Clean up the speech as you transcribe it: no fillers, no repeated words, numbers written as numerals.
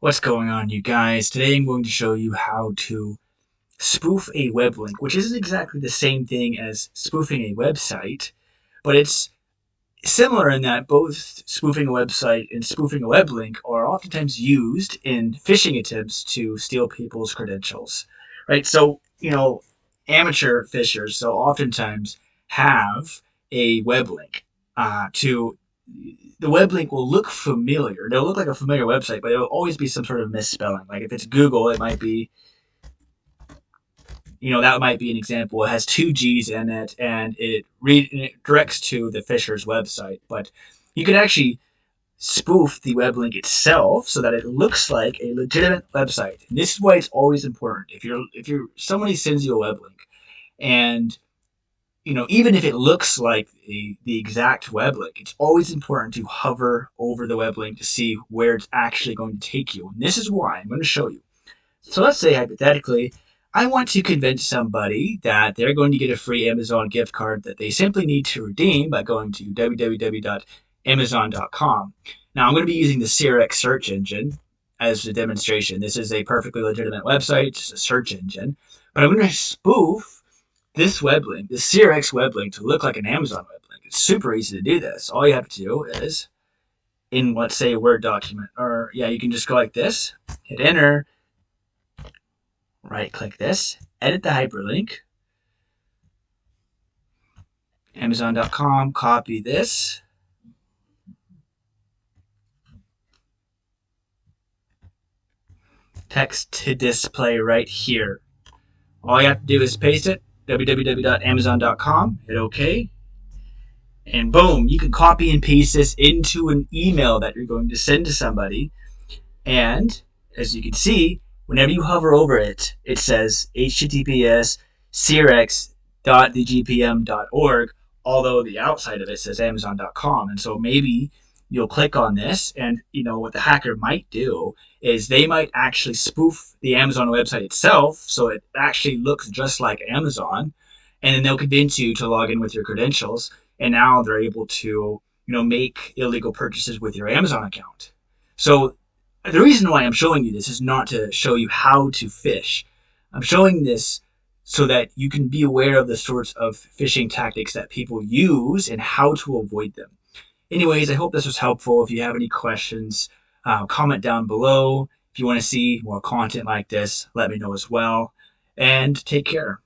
What's going on, you guys? Today I'm going to show you how to spoof a web link, which isn't exactly the same thing as spoofing a website, but it's similar in that both spoofing a website and spoofing a web link are oftentimes used in phishing attempts to steal people's credentials, right? So, amateur phishers so oftentimes have a web link to the web link will look familiar. It'll look like a familiar website, but it'll always be some sort of misspelling. Like if it's Google, it might be, that might be an example. It has two G's in it, and it directs to the Fisher's website. But you could actually spoof the web link itself so that it looks like a legitimate website. And this is why it's always important. If you're somebody sends you a web link, and even if it looks like the exact web link, it's always important to hover over the web link to see where it's actually going to take you. And this is why I'm going to show you. So let's say, hypothetically, I want to convince somebody that they're going to get a free Amazon gift card that they simply need to redeem by going to www.amazon.com. Now, I'm going to be using the CRX search engine as a demonstration. This is a perfectly legitimate website. It's a search engine. But I'm going to spoof this web link, the CRX web link, to look like an Amazon web link. It's super easy to do this. All you have to do is, in, let's say, a Word document, or yeah, you can just go like this, hit enter, right click this, edit the hyperlink, Amazon.com, copy this, text to display right here. All you have to do is paste it, www.amazon.com, hit OK, and boom, you can copy and paste this into an email that you're going to send to somebody. And as you can see, whenever you hover over it, it says https crx.thegpm.org, although the outside of it says amazon.com. And so maybe you'll click on this, and what the hacker might do is they might actually spoof the Amazon website itself so it actually looks just like Amazon, and then they'll convince you to log in with your credentials, and now they're able to make illegal purchases with your Amazon account. So the reason why I'm showing you this is not to show you how to fish. I'm showing this so that you can be aware of the sorts of phishing tactics that people use and how to avoid them. Anyways, I hope this was helpful. If you have any questions, comment down below. If you want to see more content like this, let me know as well. And take care.